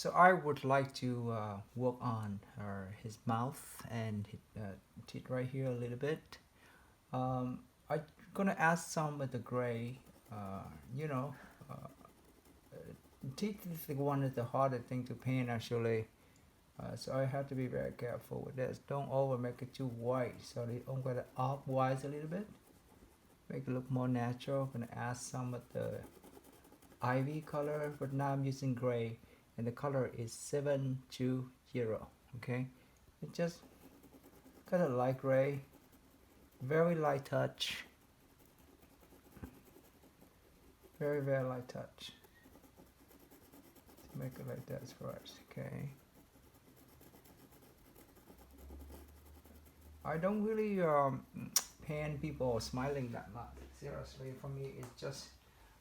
So I would like to work on his mouth and his teeth right here a little bit. I'm gonna add some with the gray. Uh, you know, uh, Teeth is the one is the hardest thing to paint actually. So I have to be very careful with this. Don't over make it too white. So I'm gonna off white a little bit, make it look more natural. I'm gonna add some of the ivy color, but now I'm using gray, and the color is 720. Okay, it just kind of light gray, very light touch, very light touch. Let's make it like that first. Okay, I don't really paint people smiling that much. Seriously, for me, it's just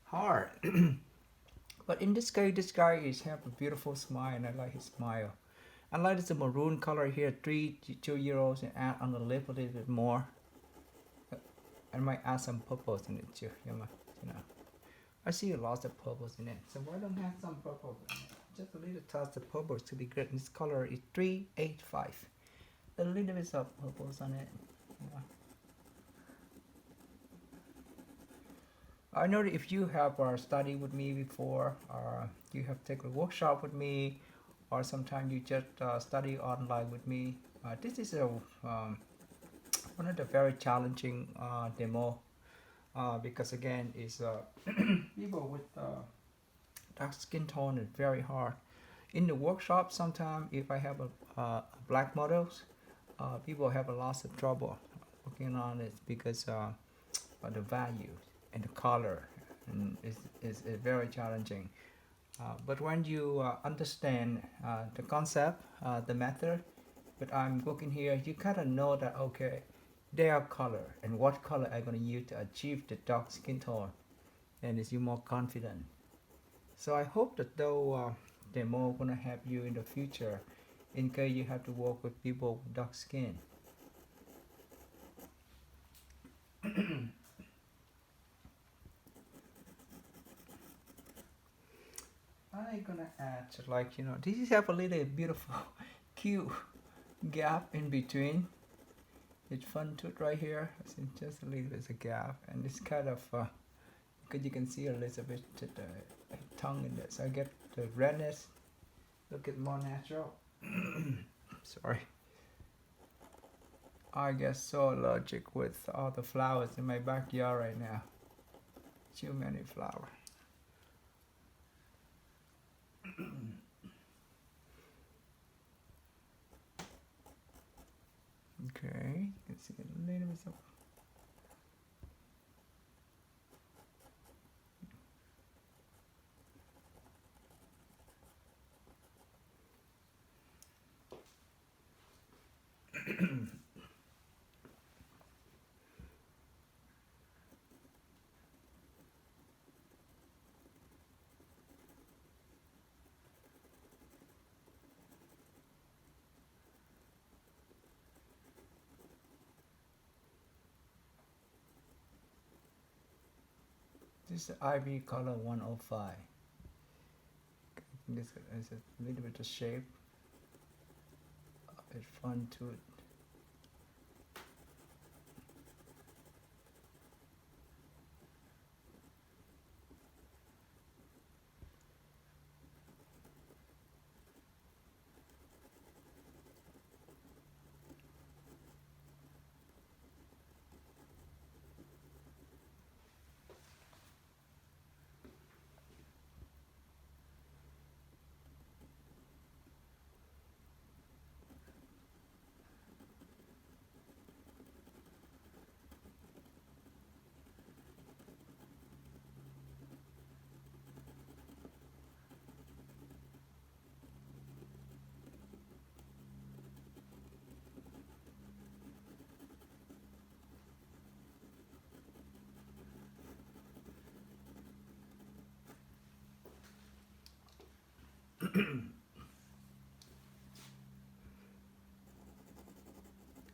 hard. But in this case, this guy is have a beautiful smile, and I like his smile. I like this maroon color here, 2 euros, and add on the lip a little bit more. I might add some purples in it too. You know. I see lots of purples in it, so why don't have some purple in it? Just a little touch of purples to be great. This color is 385. A little bit of purples on it. Yeah. I know that if you have studied with me before, or you have taken a workshop with me, or sometimes you just study online with me, this is one of the very challenging demo because again, is people with dark skin tone is very hard. In the workshop, sometimes if I have black models, people have a lot of trouble working on it because the value and the color is very challenging. But when you understand the concept, the method that I'm working here, you kind of know that okay, their color and what color I'm going to use to achieve the dark skin tone, and is you more confident. So I hope that though demo gonna help you in the future, in case you have to work with people with dark skin. I'm gonna add like this is have a little beautiful, cute gap in between. It's fun to it right here. It's just a little bit of gap, and it's kind of because you can see a little bit the tongue in this. I get the redness. Look at more natural. Sorry. I get so allergic with all the flowers in my backyard right now. Too many flowers. Okay, you can see a little bit of. This is Ivy color 105. This is a little bit of shape. It's fun to it.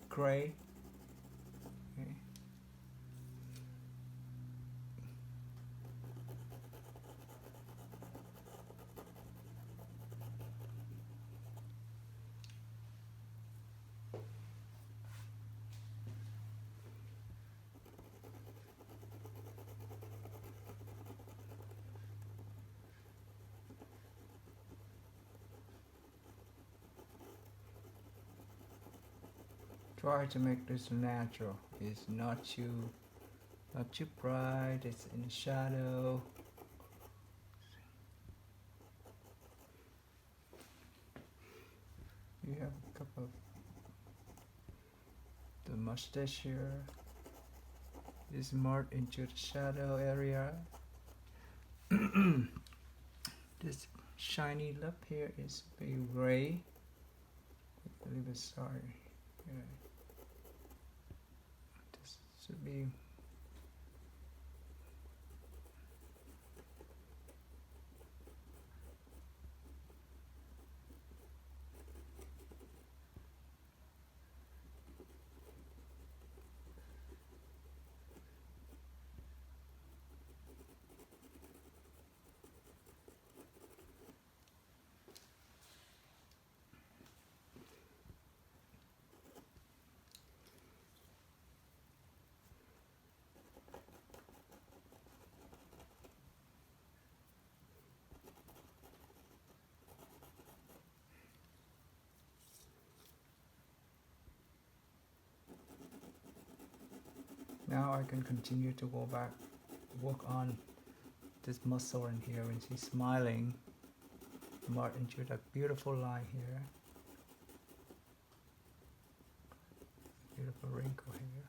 Gray. Okay. Try to make this natural. It's not too bright. It's in the shadow. You have a couple of the mustache here is marked into the shadow area. This shiny lip here is very gray. I believe it's sorry. Yeah. This should be. Now I can continue to go back, work on this muscle in here when she's smiling. Mark into that beautiful line here. Beautiful wrinkle here.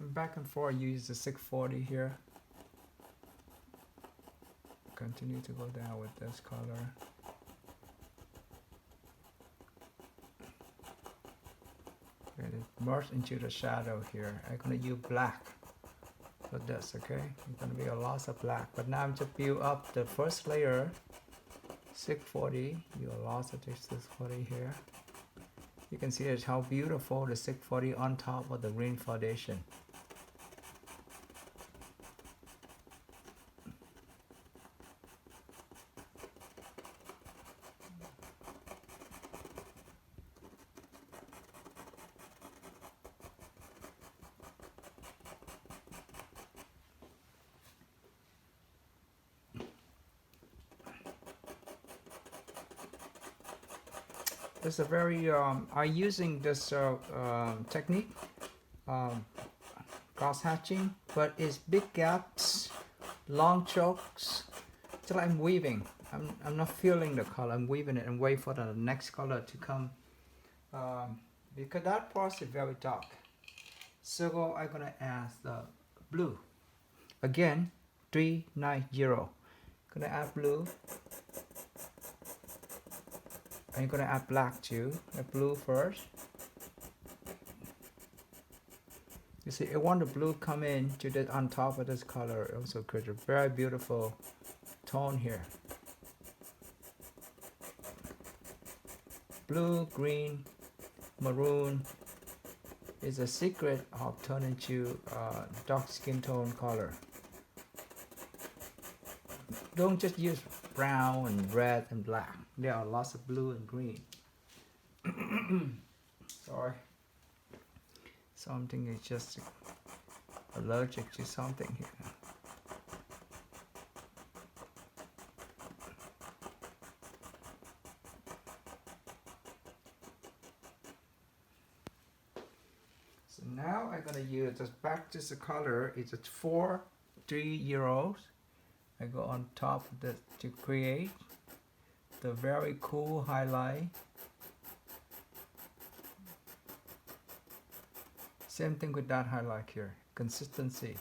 Back and forth, use the 640 here. Continue to go down with this color. And it merges into the shadow here. I'm gonna use black for this, okay? It's gonna be a lot of black. But now I'm just build up the first layer, 640. You a lot of this 640 here. You can see it's how beautiful the 640 on top of the green foundation. It's a very I'm using this technique, cross hatching, but it's big gaps, long chokes. Till I'm weaving. I'm not feeling the color. I'm weaving it and wait for the next color to come, because that part is very dark. So I'm gonna add the blue again. 390. Gonna add blue. I'm gonna add black too. The blue first. You see, I want the blue come in to the on top of this color. Also create a very beautiful tone here. Blue, green, maroon is a secret of turning to dark skin tone color. Don't just use brown and red and black. There are lots of blue and green. Sorry. Something is just allergic to something here. now I'm gonna use this back. This color is a 4-3 euros. I go on top of this to create the very cool highlight. Same thing with that highlight here. Consistency.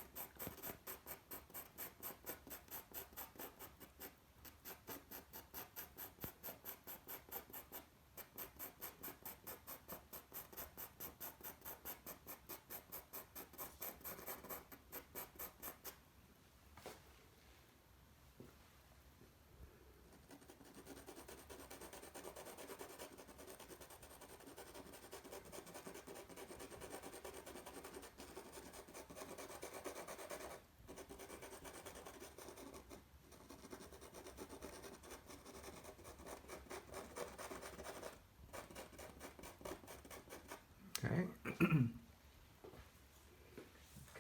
Okay.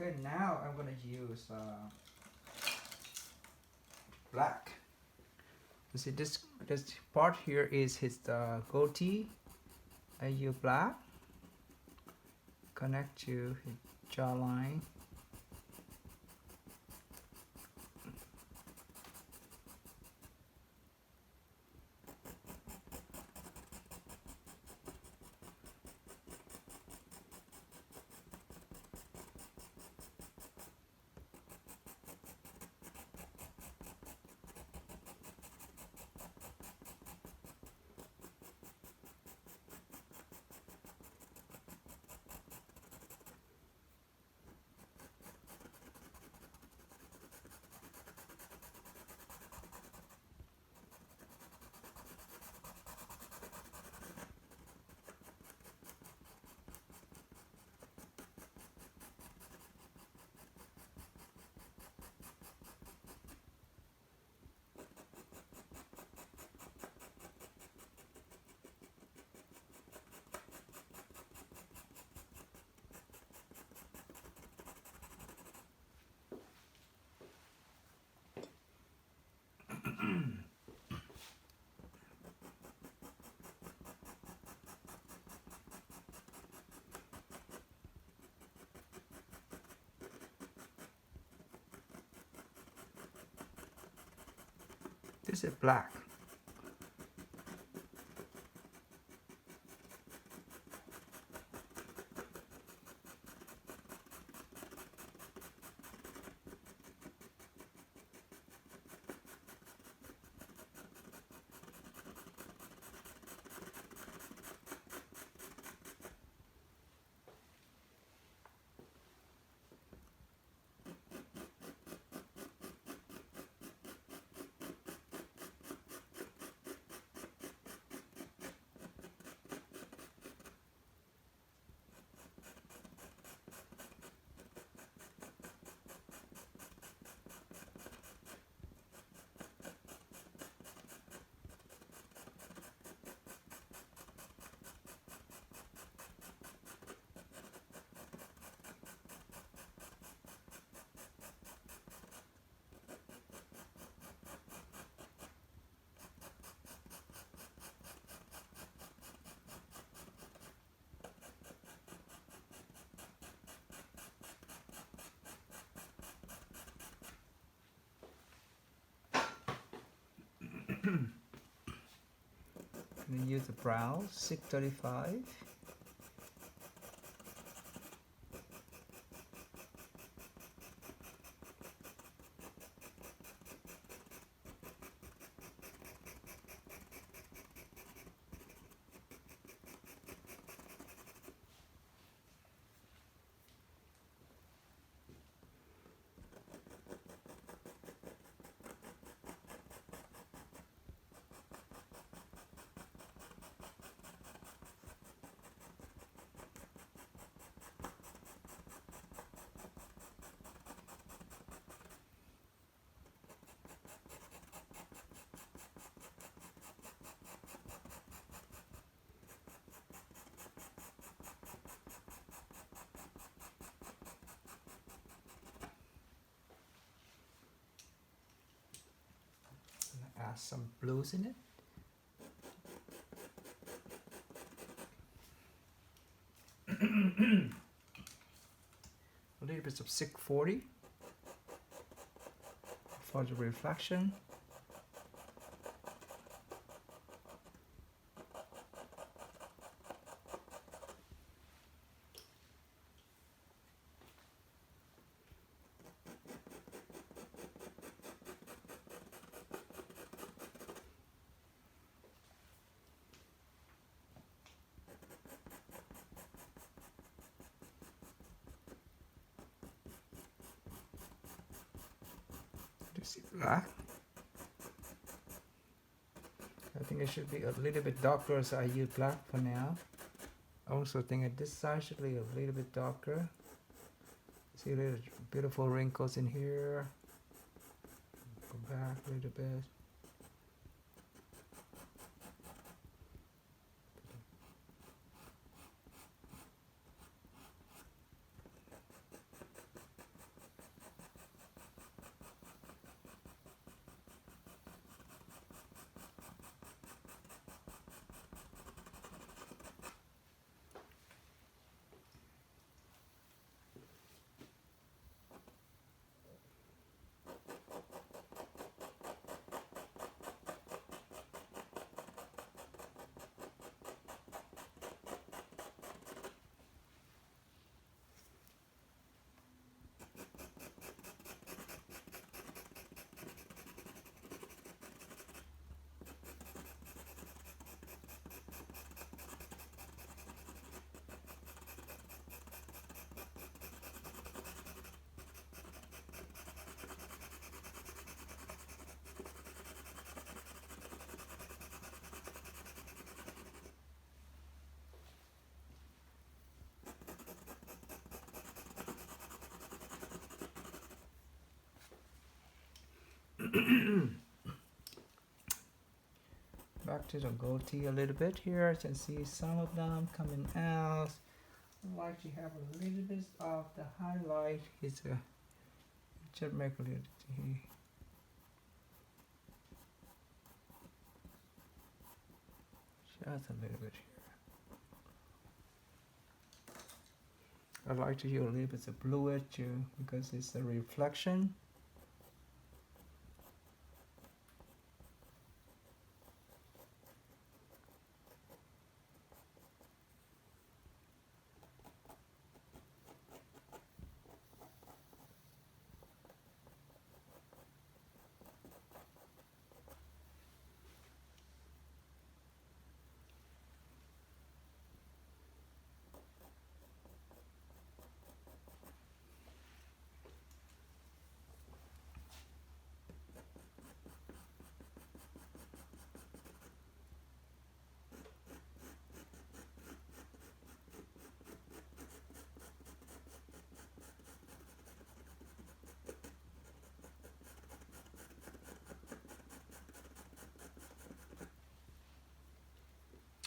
Okay, now I'm gonna use black. You see this part here is his goatee. I use black. Connect to his jawline. This is black. We use the brown 635. Add some blues in it. bit of 640 for the reflection. This is black. I think it should be a little bit darker, so I use black for now. I also think that this side should be a little bit darker. See little beautiful wrinkles in here. Go back a little bit. Back to the goatee a little bit here. You can see some of them coming out. I like to have a little bit of the highlight. It's a just make a little just a little bit here. I like to use a little bit of bluish too because it's a reflection.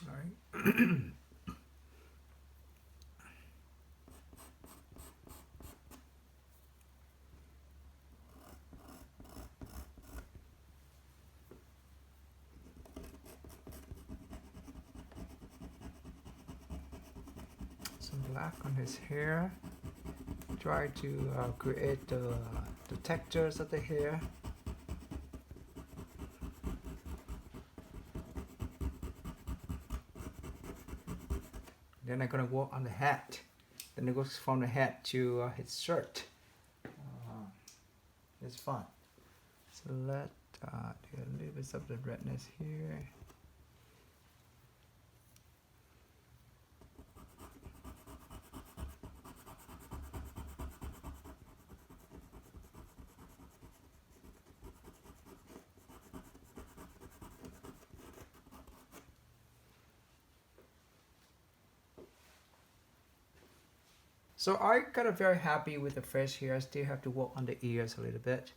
All right. Some black on his hair. Try to create the textures of the hair. Then I'm gonna work on the hat. Then it goes from the hat to his shirt. It's fun. So let do a little bit of the redness here. So I got very happy with the face here. I still have to work on the ears a little bit,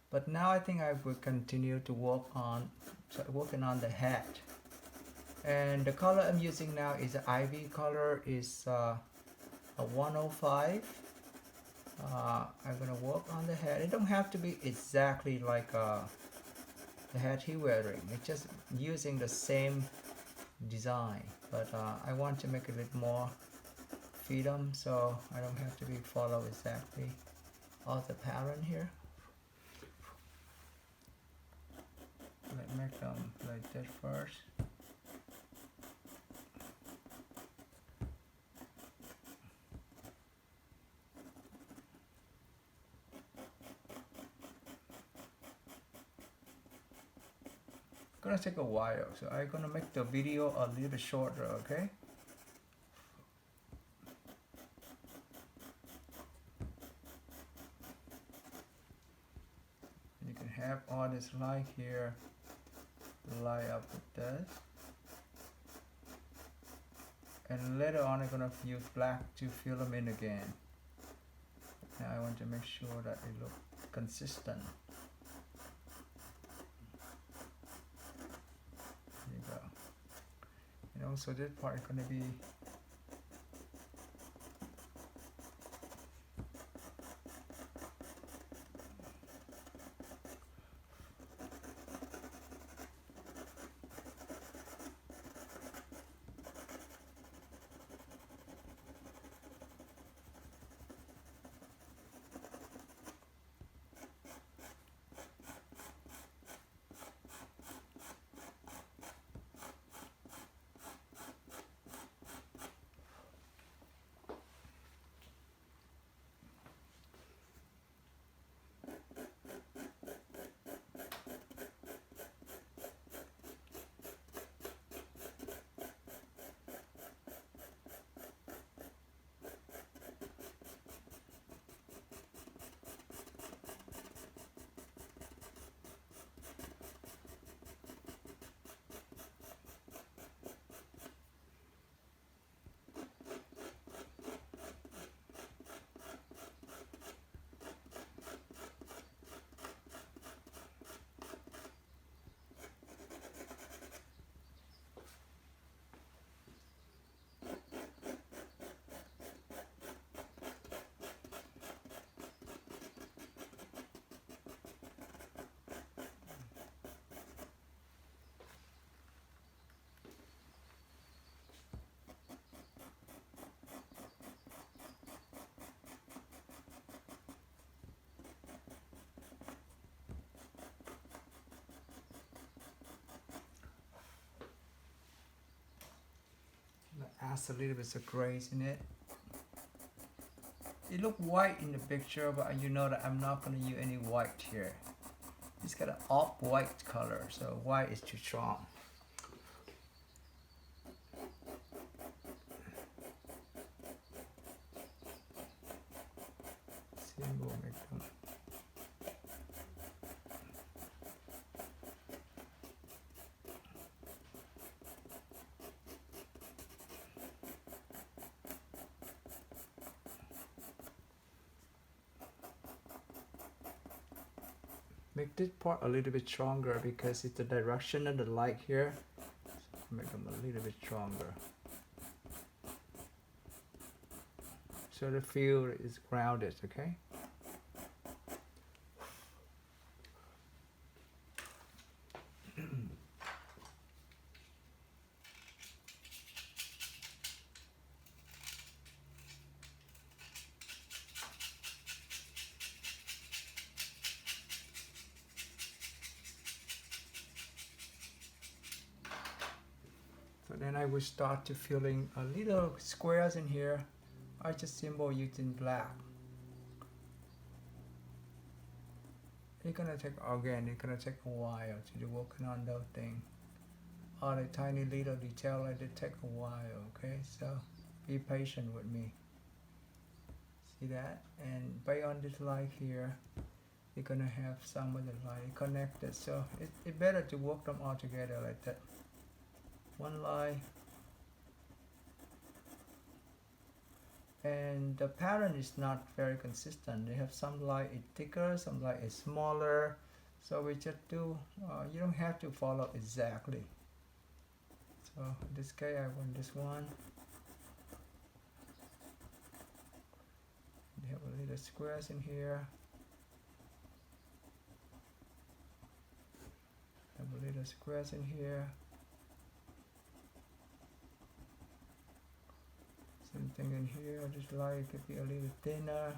but now I think I will continue to working on the hat. And the color I'm using now is the ivy color, is a 105. I'm gonna work on the hat. It don't have to be exactly like the hat he wearing. It's just using the same design, but I want to make it a little more feed them, so I don't have to be follow exactly all the pattern here. Let's make them like that first. Gonna take a while, so I'm gonna make the video a little bit shorter, okay? You can have all this light here light up with this, and later on I'm gonna use black to fill them in again. Now I want to make sure that it looks consistent. There you go. And also this part is gonna be adds a little bit of grace in it. It look white in the picture, but you know that I'm not going to use any white here. It's got an off-white color, so white is too strong. Symbol make them. Make this part a little bit stronger because it's the direction of the light here. So make them a little bit stronger. So the field is grounded, okay? So then I will start to filling a little squares in here. I just symbol using black. It's gonna take a while to do working on those things. All the tiny little detail like they take a while, okay? So be patient with me. See that? And based on this light here, you're gonna have some of the light connected. So it's better to work them all together like that. One line. And the pattern is not very consistent. They have some light is thicker, some light is smaller. So we just do, you don't have to follow exactly. So in this case, I want this one. They have a little squares in here. Have a little squares in here. Some something in here. This light could be a little thinner,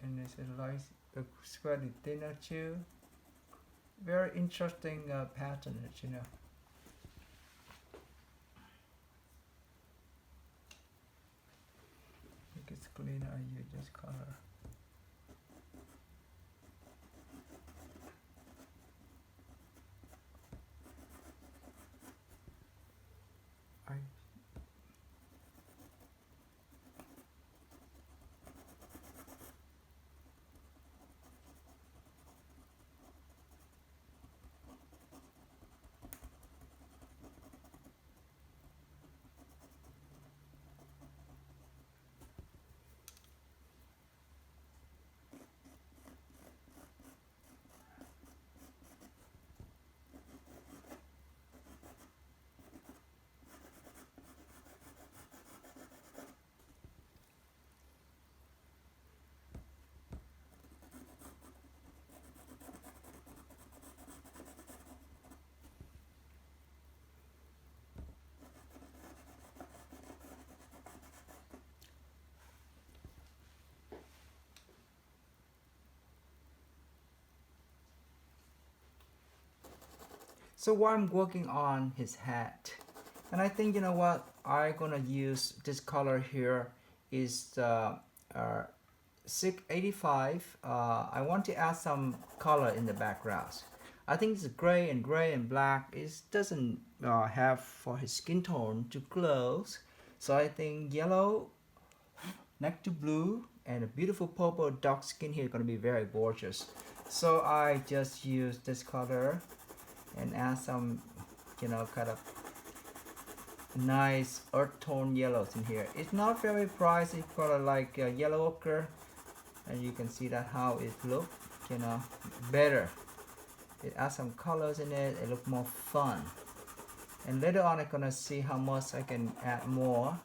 and this is light slightly thinner too. Very interesting pattern, you know. Make it cleaner. I use this color. I So while I'm working on his hat, and I think, you know what, I'm gonna use this color here is 685. I want to add some color in the background. I think it's gray and black. It doesn't have for his skin tone to close. So I think yellow next to blue and a beautiful purple dark skin here is gonna be very gorgeous. So I just use this color and add some, you know, kind of nice earth tone yellows in here. It's not very bright. It's color like yellow ochre, and you can see that how it look, you know, better. It adds some colors in it. It look more fun. And later on, I'm gonna see how much I can add more.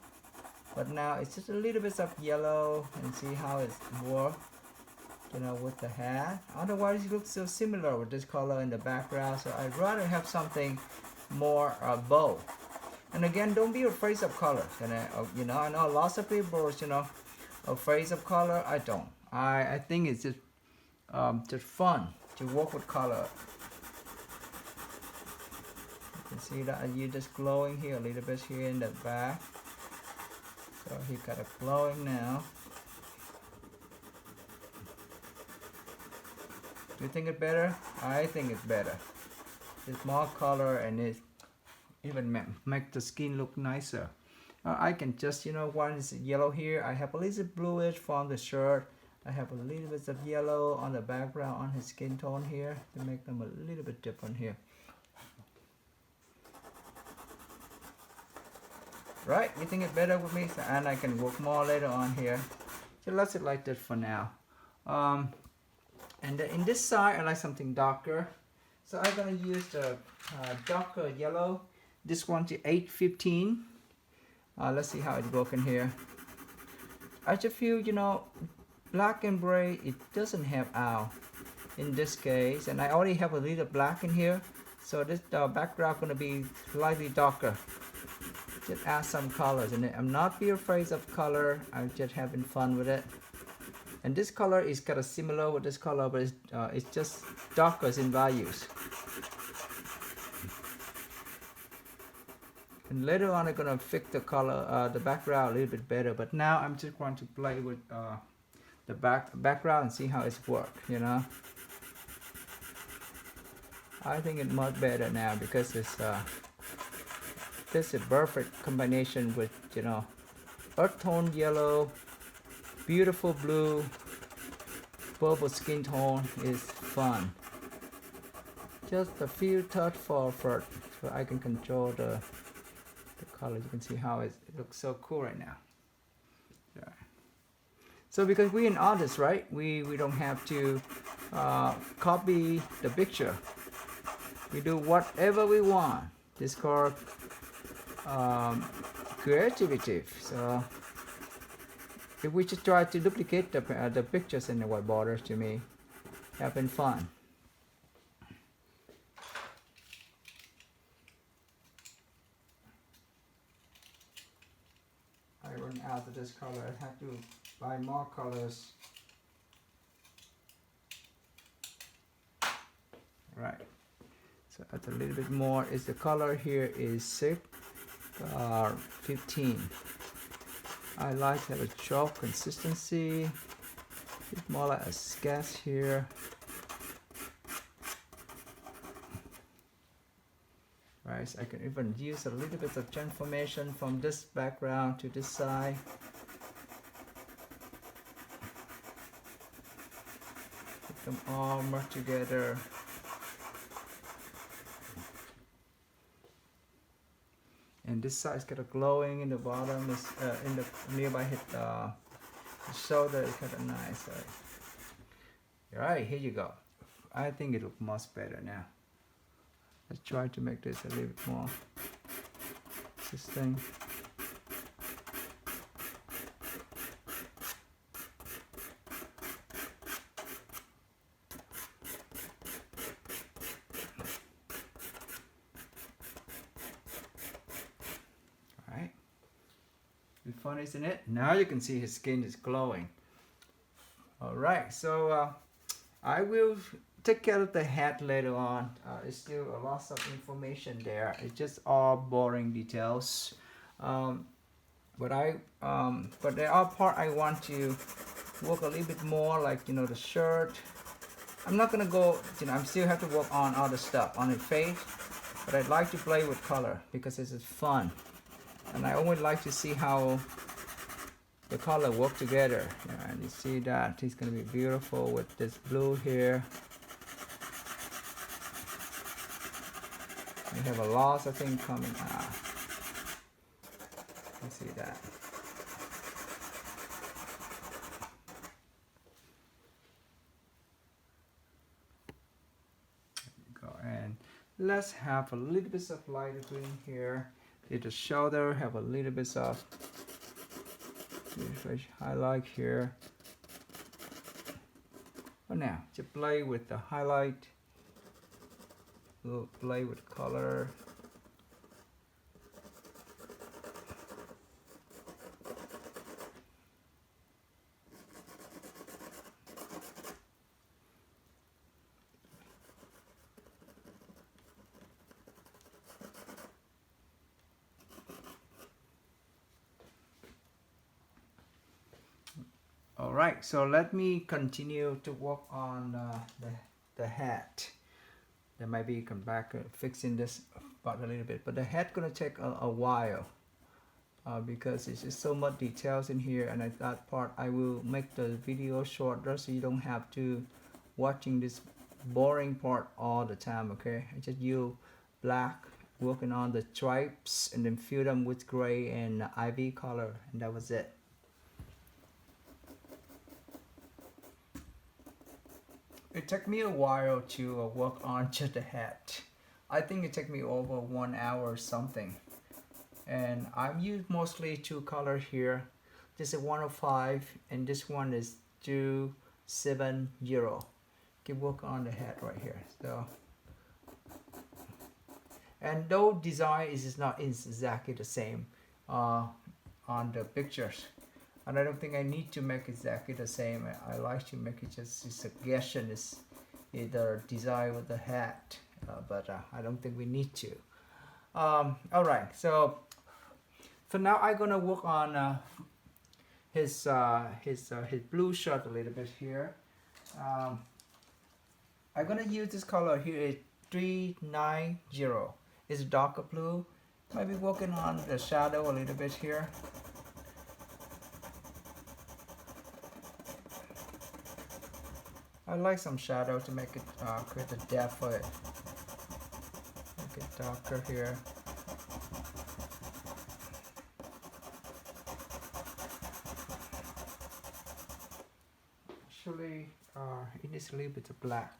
But now it's just a little bit of yellow, and see how it works, you know, with the hat. Otherwise it looks so similar with this color in the background, so I'd rather have something more bold. And again, don't be afraid of color. And you know, I know lots of people, you know, afraid of color. I don't. I think it's just fun to work with color. You can see that you just glowing here a little bit here in the back. So he got a glowing now. Do you think it's better? I think it's better. It's more color, and it even make the skin look nicer. I can just, you know, one is yellow here. I have a little bluish from the shirt. I have a little bit of yellow on the background on his skin tone here to make them a little bit different here. Right? You think it's better with me? So, and I can work more later on here. So let's it like that for now. And in this side, I like something darker. So I'm gonna use the darker yellow. This one to 815. Let's see how it's working here. I just feel, you know, black and gray, it doesn't have out in this case. And I already have a little black in here. So this background gonna be slightly darker. Just add some colors in it. I'm not be afraid of color. I'm just having fun with it. And this color is kind of similar with this color, but it's just darker in values. And later on, I'm gonna fix the color, the background a little bit better. But now I'm just going to play with the background and see how it's work. You know, I think it's much better now because it's this is a perfect combination with, you know, earth tone yellow, beautiful blue, purple skin tone is fun. Just a few touch for effort, so I can control the color. You can see how it looks so cool right now. Yeah. So because we're an artist, right? We don't have to copy the picture. We do whatever we want. This called creativity. So if we just try to duplicate the pictures in the white borders, to me, having fun. out of this color. I have to buy more colors. Right. So add a little bit more. Is the color here is 15. I like to have a chalk consistency. It's more like a sketch here. Right, so I can even use a little bit of transformation from this background to this side. Put them all merged together. And this side is kind of glowing in the bottom, is in the nearby hit the shoulder is kind of nice. All right, here you go. I think it looks much better now. Let's try to make this a little bit more consistent. Alright. It's fun, isn't it? Now you can see his skin is glowing. Alright, so I will take care of the head later on. It's still a lot of information there. It's just all boring details. But there are part I want to work a little bit more, like the shirt. I'm not gonna go. I still have to work on other stuff on the face, but I'd like to play with color because this is fun, and I always like to see how the color work together. And you see that he's gonna be beautiful with this blue here. We have a lot of things coming out. You see that. There you go. And let's have a little bit of light green here. The shoulder have a little bit of highlight here. Oh, now to play with the highlight. We'll play with color. All right, so let me continue to work on the hat. There might be come back fixing this part a little bit, but the head gonna take a while because it's just so much details in here, and at that part I will make the video shorter so you don't have to watching this boring part all the time. Okay, I just use black, working on the stripes, and then fill them with gray and ivy color, and that was it. It took me a while to work on just the hat. I think it took me over 1 hour or something. And I've used mostly two colors here. This is 105 and this one is 270. Keep work on the hat right here. So, and though design is not exactly the same on the pictures. And I don't think I need to make exactly the same. I like to make it just a suggestion is either design with the hat, but I don't think we need to. All right, so for now I'm gonna work on his blue shirt a little bit here. I'm gonna use this color here is 390. It's darker blue. Maybe working on the shadow a little bit here. I like some shadow to make it create the depth for it. Make it darker here. Actually, it needs a little bit of black.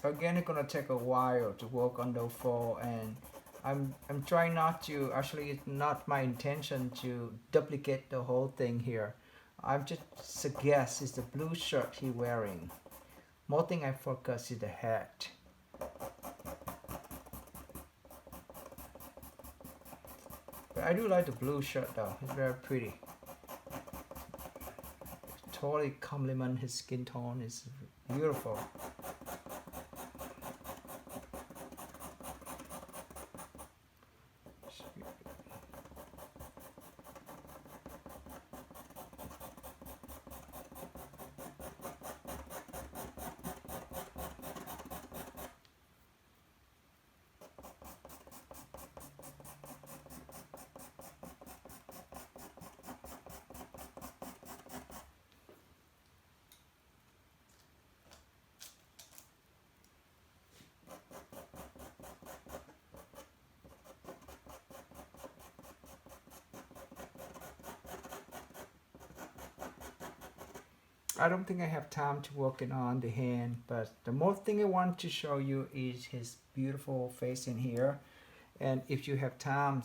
Again, it's gonna take a while to work on the fall, and I'm trying not to. Actually, it's not my intention to duplicate the whole thing here. I'm just suggest is the blue shirt he wearing. More thing I focus is the hat. But I do like the blue shirt though. It's very pretty. Totally complement his skin tone. It's beautiful. I don't think I have time to working on the hand, but the most thing I want to show you is his beautiful face in here. And if you have time,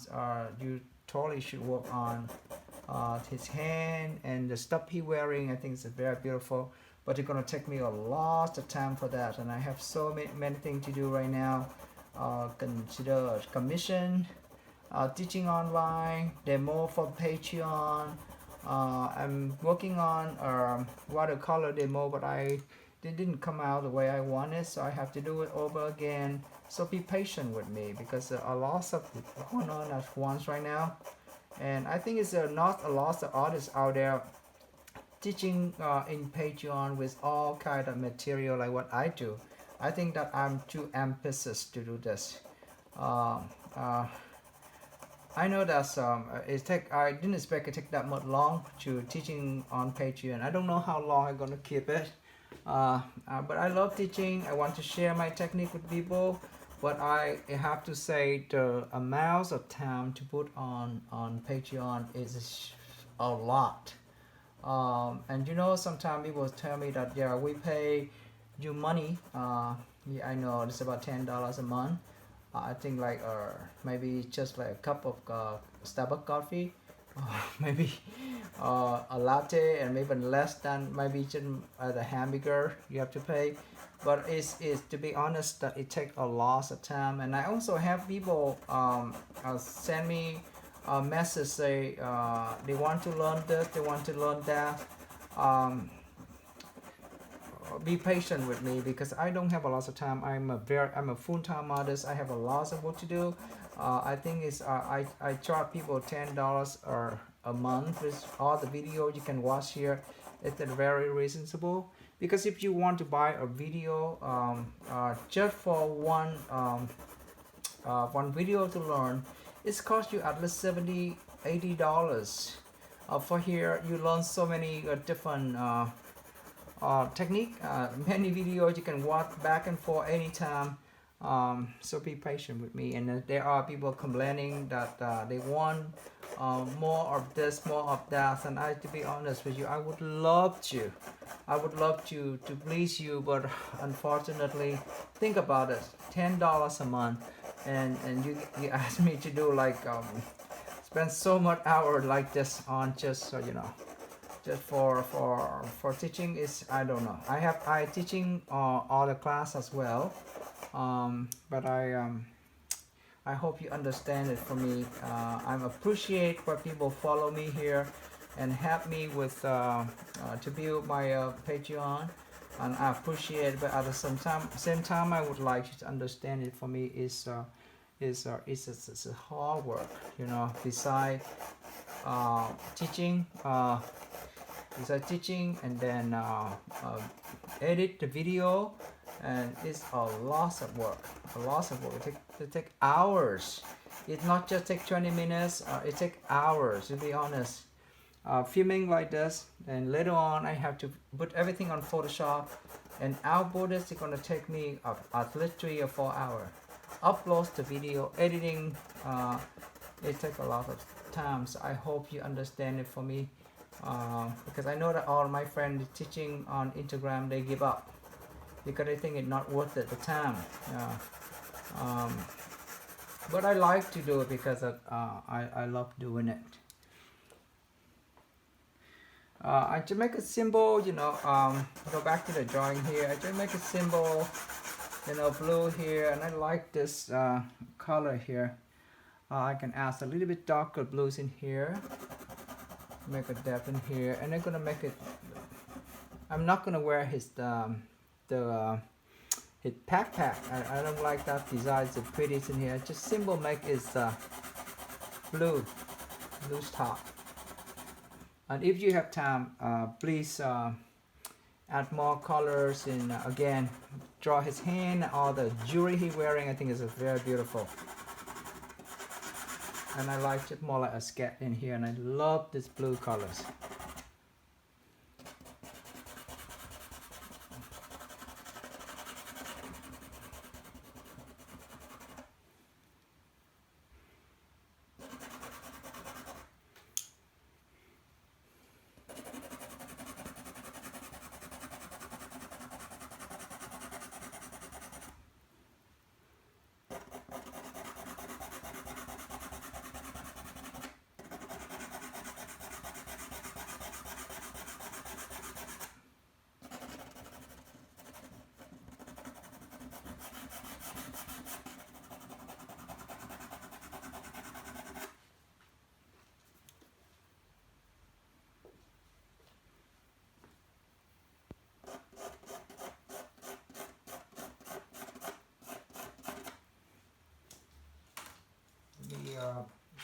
you totally should work on his hand and the stuff he wearing. I think it's very beautiful, but it's gonna take me a lot of time for that, and I have so many things to do right now. Consider commission, teaching online, demo for Patreon. I'm working on watercolor demo, but it didn't come out the way I wanted, so I have to do it over again. So be patient with me, because a lot of going on at once right now, and I think it's not a lot of artists out there teaching in Patreon with all kind of material like what I do. I think that I'm too ambitious to do this. I know that I didn't expect it to take that much long to teaching on Patreon. I don't know how long I'm gonna keep it, but I love teaching. I want to share my technique with people, but I have to say the amount of time to put on Patreon is a lot. And you know, sometimes people tell me that yeah, we pay you money. Yeah, I know it's about $10 a month. I think like maybe just like a cup of Starbucks coffee, maybe a latte, and maybe less than maybe just the hamburger you have to pay. But it's to be honest that it takes a lot of time. And I also have people send me a message say they want to learn this, they want to learn that. Be patient with me, because I don't have a lot of time. I'm a full-time artist. I have a lot of work to do. I think it's I charge people $10 or a month with all the video you can watch here. It's very reasonable, because if you want to buy a video just for one video to learn, it's cost you at least $70-$80. For here you learn so many different technique, many videos you can watch back and forth anytime. So be patient with me. And there are people complaining that they want more of this, more of that, and to be honest with you, I would love to please you, but unfortunately, think about it, $10 a month, and you ask me to do like spend so much hour like this on just so you know, just for teaching. Is I don't know, I teaching all the class as well, but I hope you understand it for me. I appreciate what people follow me here and help me with to build my Patreon, and I appreciate it. But at the same time, I would like you to understand it for me is it's a hard work, you know. Teaching, besides teaching, and then edit the video, and it's a lot of work. It take hours. It not just take 20 minutes. It take hours, to be honest. Filming like this, and later on I have to put everything on Photoshop and output it. It's gonna take me at least 3 or 4 hours. Upload the video, editing, it takes a lot of time. So I hope you understand it for me, because I know that all my friends teaching on Instagram, they give up because they think it's not worth it, the time. But I like to do it because I love doing it. I just make a symbol, you know, go back to the drawing here. I just make a symbol, you know, blue here, and I like this color here. I can add a little bit darker blues in here, make a depth in here, and I'm gonna make it. I'm not gonna wear his his backpack. I don't like that design. The pretties in here. Just simple make is blue, loose top. And if you have time, please add more colors in. Again, draw his hand or the jewelry he wearing. I think is very beautiful. And I like it more like a sketch in here, and I love this blue colors.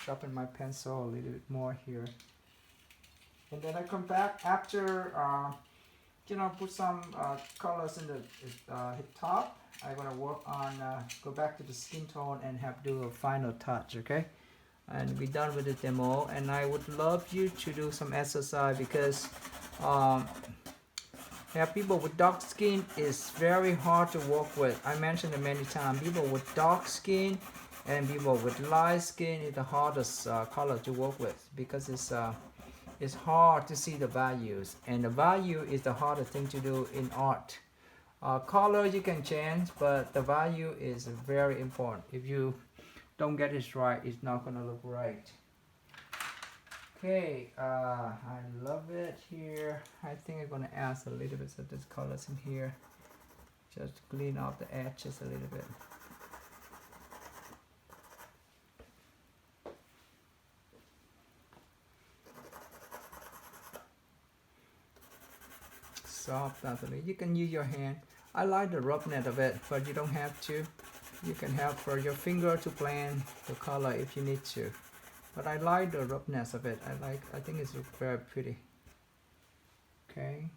Sharpen my pencil a little bit more here, and then I come back after put some colors in the top. I'm gonna work on go back to the skin tone and have do a final touch. Okay, and be done with the demo. And I would love you to do some exercise because people with dark skin is very hard to work with. I mentioned it many times. People with dark skin and people with light skin is the hardest color to work with because it's hard to see the values, and the value is the hardest thing to do in art. Color you can change, but the value is very important. If you don't get it right, it's not gonna look right. Okay, I love it here. I think I'm gonna add a little bit of this colors in here, just to clean up the edges a little bit. Soft, naturally. You can use your hand. I like the roughness of it, but you don't have to. You can have for your finger to blend the color if you need to. But I like the roughness of it. I think it's very pretty. Okay.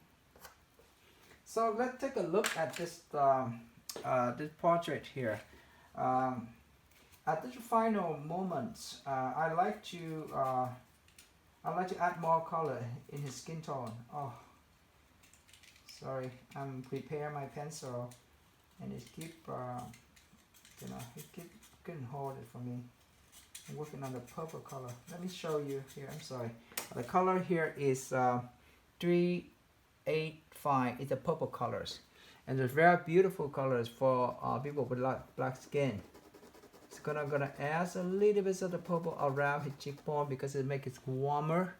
So let's take a look at this this portrait here. At the final moments, I like to add more color in his skin tone. Oh. Sorry, I'm preparing my pencil, and it keep it couldn't hold it for me. I'm working on the purple color. Let me show you here. I'm sorry. The color here is 385. It's the purple colors, and they're very beautiful colors for people with black skin. It's gonna add a little bit of the purple around his cheekbone because it makes it warmer.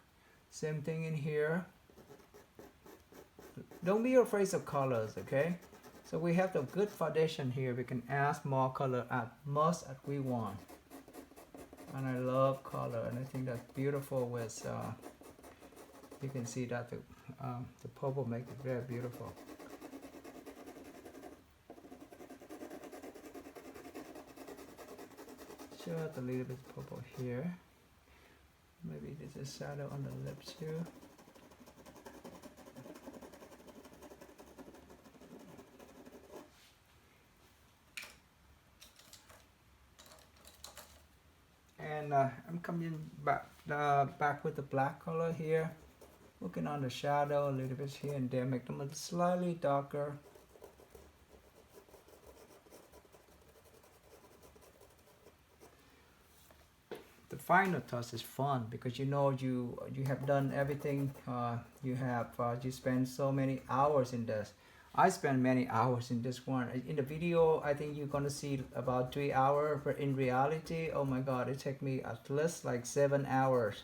Same thing in here. Don't be afraid of colors, okay? So we have the good foundation here. We can add more color at most as we want. And I love color, and I think that's beautiful with, you can see that the purple makes it very beautiful. Just a little bit purple here. Maybe there's a shadow on the lips too. And I'm coming back with the black color here, working on the shadow a little bit here and there, make them a slightly darker. The final touch is fun because you know you have done everything. You spend so many hours in this. I spent many hours in this one. In the video, I think you're gonna see about 3 hours, but in reality, oh my god, it took me at least like 7 hours.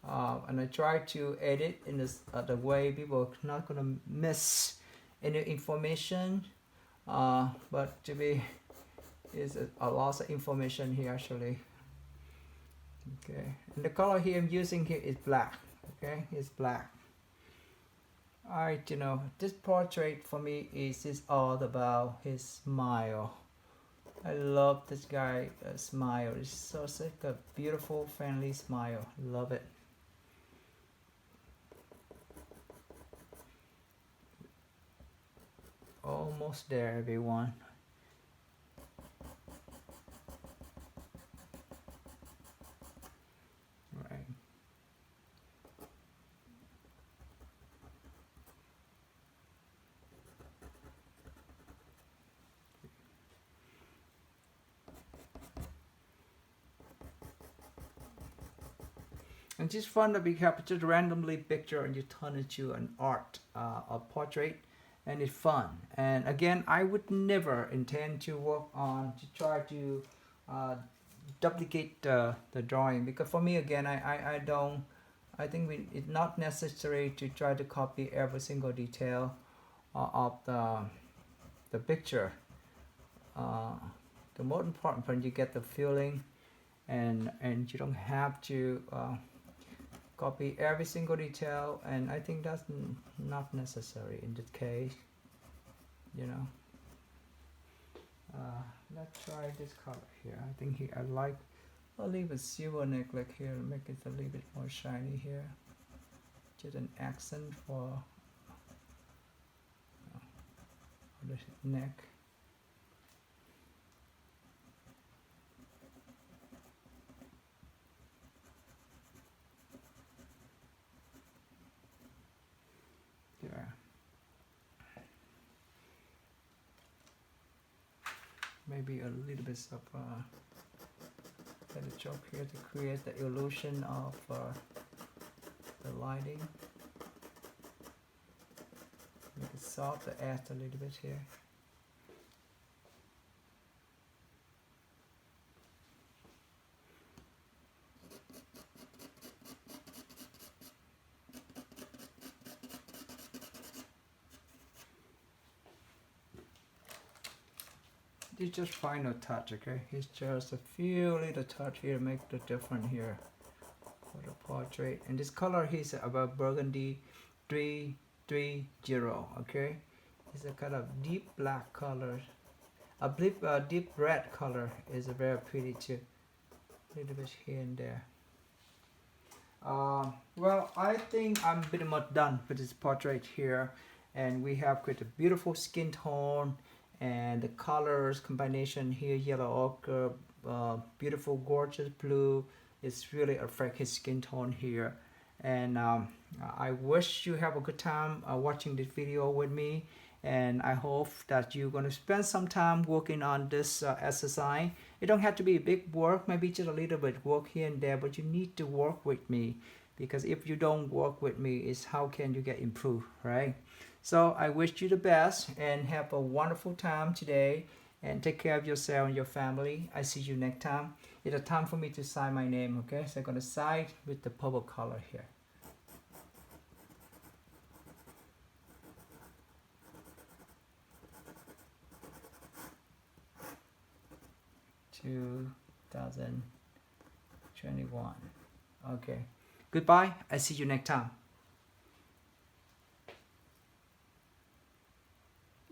And I try to edit in this the way people are not gonna miss any information. But to be is a lot of information here actually. Okay, and the color here I'm using here is black. Okay, it's black. Alright, you know, this portrait for me is all about his smile. I love this guy smile. It's so such a beautiful, friendly smile. Love it. Almost there, everyone. Right. And just fun that we have just randomly picture and you turn it to an art, a portrait, and it's fun. And again, I would never intend to work on to try to uh, duplicate the drawing, because for me again, I don't. I think it's not necessary to try to copy every single detail of the picture. Uh, the most important part, you get the feeling, and you don't have to copy every single detail, and I think that's not necessary in this case, you know. Let's try this color here. I think here I like, I'll leave a silver necklet here, make it a little bit more shiny here, just an accent for the neck. There. Maybe a little bit of little chalk here to create the illusion of the lighting. Make it soft the edge a little bit here. It's just final touch, okay? It's just a few little touch here make the difference here for the portrait. And this color here is about burgundy 330, okay? It's a kind of deep black color. A deep red color is very pretty too. A little bit here and there. Well, I think I'm pretty much done with this portrait here, and we have quite a beautiful skin tone, and the colors combination here, yellow ochre, beautiful gorgeous blue. It's really affect his skin tone here. And I wish you have a good time watching this video with me, and I hope that you're going to spend some time working on this exercise. It don't have to be big work, maybe just a little bit work here and there, but you need to work with me, because if you don't work with me, is how can you get improved, right? So I wish you the best and have a wonderful time today, and take care of yourself and your family. I see you next time. It's a time for me to sign my name, okay? So I'm gonna sign with the purple color here. 2021. Okay. Goodbye. I see you next time.